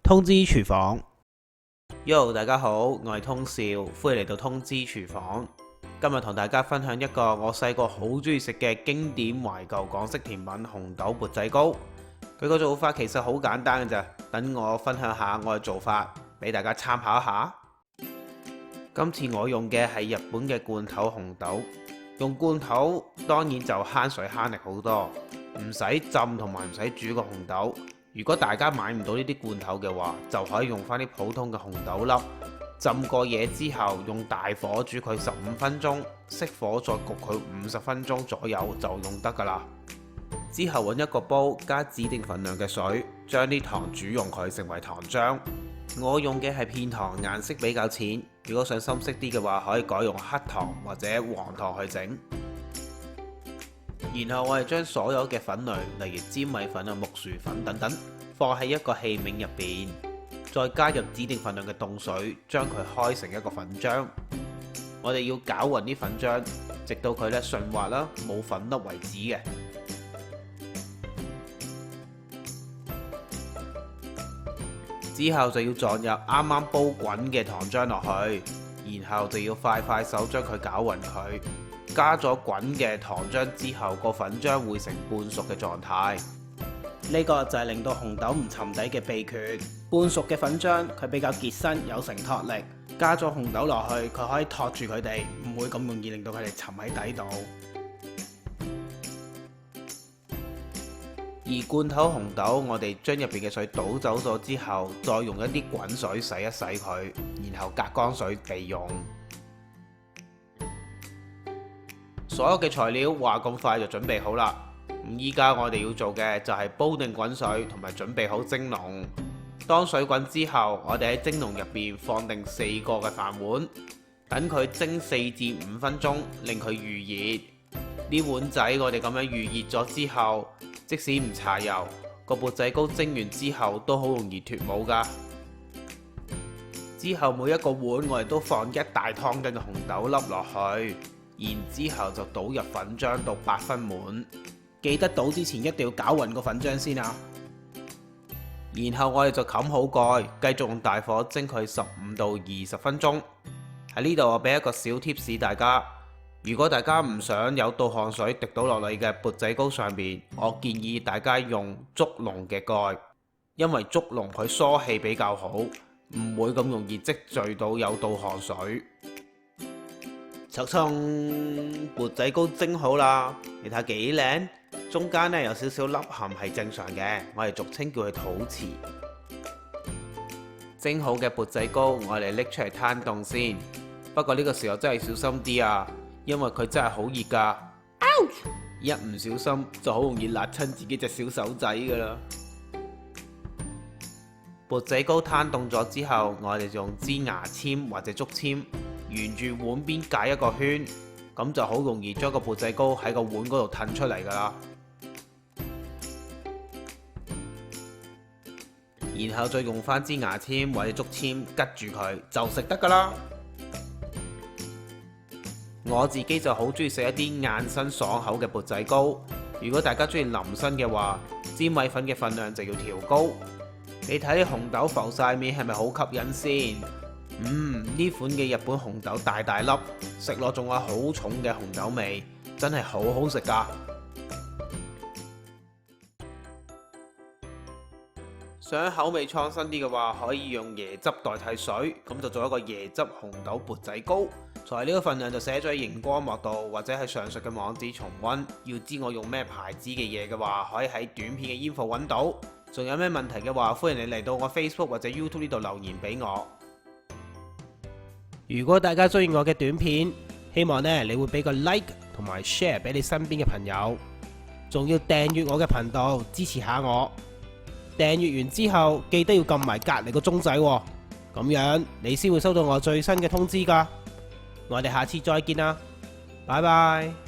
通知廚房。Yo， 大家好，我係通少，歡迎嚟到通知廚房。今日同大家分享一個我細個好中意食嘅經典懷舊港式甜品紅豆缽仔糕。佢個做法其實好簡單嘅咋，等我分享下我嘅做法俾大家參考一下。今次我用嘅係日本嘅罐頭紅豆，用罐頭當然就慳水慳力好多，唔使浸同埋唔使煮個紅豆。如果大家買唔到呢啲罐頭嘅話，就可以用翻啲普通嘅紅豆粒，浸過嘢之後用大火煮佢15分鐘，熄火再焗佢50分鐘左右就用得噶啦。之後揾一個煲，加指定份量嘅水，將啲糖煮溶佢成為糖漿。我用嘅係片糖，顏色比較淺。如果想深色啲嘅話，可以改用黑糖或者黃糖去整。然後我係將所有嘅粉類，例如粘米粉啊、木薯粉等等，放喺一個器皿入邊，再加入指定份量嘅凍水，將佢開成一個粉漿。我哋要攪勻啲粉漿，直到佢順滑啦，冇粉粒為止嘅。之後就要撞入啱啱煲滾嘅糖漿落去，然後就要快手將佢攪勻佢。加咗滾嘅糖漿之後，個粉漿會成半熟嘅狀態。呢個就係令到紅豆唔沉底嘅秘訣。半熟嘅粉漿佢比較結身，有承托力。加咗紅豆落去，佢可以托住佢哋，唔會咁容易令到佢哋沉喺底度。而罐頭紅豆，我哋將入邊嘅水倒走咗之後，再用一啲滾水洗一洗佢，然後隔乾水備用。所有嘅材料話咁快就準備好啦。咁依家我哋要做嘅就係煲定滾水，同埋準備好蒸籠。當水滾之後，我哋喺蒸籠入邊放定4個嘅飯碗，等佢蒸4至5分鐘，令佢預熱。呢碗仔我哋咁樣預熱咗之後，即使唔搽油，個缽仔糕蒸完之後都好容易脫模噶。之後每一個碗我哋都放1大湯羹嘅紅豆粒落去。然之後就倒入粉漿到8分滿，記得倒之前一定要攪勻個粉漿先啊！然後我哋就冚好蓋，繼續用大火蒸佢15到20分鐘。喺呢度我俾一個小貼士大家，如果大家唔想有倒汗水滴到落嚟嘅缽仔糕上邊，我建議大家用竹籠嘅蓋，因為竹籠佢疏氣比較好，唔會咁容易積聚到有倒汗水。就衝缽仔糕蒸好啦，你睇幾靚，中間有少少凹陷係正常嘅，我哋俗稱叫佢肚臍。蒸好嘅缽仔糕，我哋拎出嚟攤凍先。不過呢個時候真係小心啲啊，因為佢真係好熱㗎，一唔小心就好容易辣親自己隻小手仔㗎啦。缽仔糕攤凍咗之後，我哋就用支牙籤或者竹籤，沿住碗邊界一個圈，咁就好容易將個缽仔糕喺個碗嗰度褪出嚟噶啦。然後再用翻支牙籤或者竹籤拮住佢，就食得噶啦。我自己就好中意食一啲硬身爽口嘅缽仔糕。如果大家中意腍身嘅話，粘米粉嘅份量就要調高。你睇啲紅豆浮晒面係咪好吸引先？呢款嘅日本紅豆大大粒，食落仲有好重嘅紅豆味，真係好好食噶。想口味創新啲嘅話，可以用椰汁代替水，咁就做一個椰汁紅豆缽仔糕。材料份量就寫咗喺熒光幕度，或者喺上述嘅網址重溫。要知我用咩牌子嘅嘢嘅話，可以喺短片嘅 info 揾到。仲有咩問題嘅話，歡迎你嚟到我 Facebook 或者 YouTube 呢度留言俾我。如果大家中意我嘅短片，希望你會俾個 like 同埋 share 俾你身邊嘅朋友，仲要訂閱我嘅頻道支持下我。訂閱完之後記得要撳埋隔離個鐘仔喎，咁樣你先會收到我最新嘅通知㗎。我哋下次再見啦，拜拜。